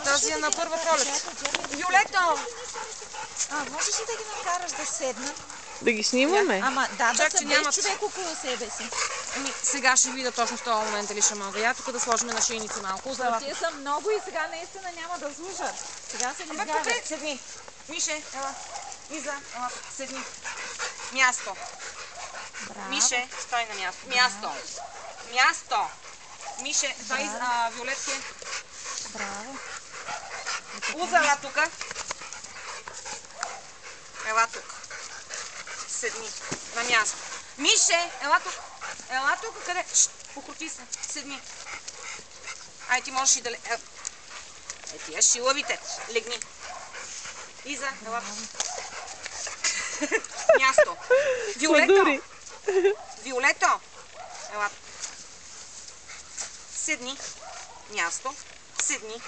Тази е на първа пролет. Виолето! Можеш ли да ги накараш да седнат? Да ги снимаме? Ама да, Чак, да че са без нямат. човек около себе си. Сега ще видя точно в този момент дали ще мога. Я тук да сложим на шийници малко. Тия са много и сега наистина няма да служат. Сега се ги Тук здравят. седни. Мише, ела. Иза, ела, седни. Място. Браво. Мише, стой на място. Място. Място. Мише, това Виолетки. Браво. Уза, ела тук. Ела тук. Седни. На място. Мише, ела тук. Ела тук, къде? Покрути се. Седни. Ай, ти можеш и да... тия шилавите. Легни. Иза, ела тук. Място. Виолето. Виолето. Ела тук. Седни. Място. Седни.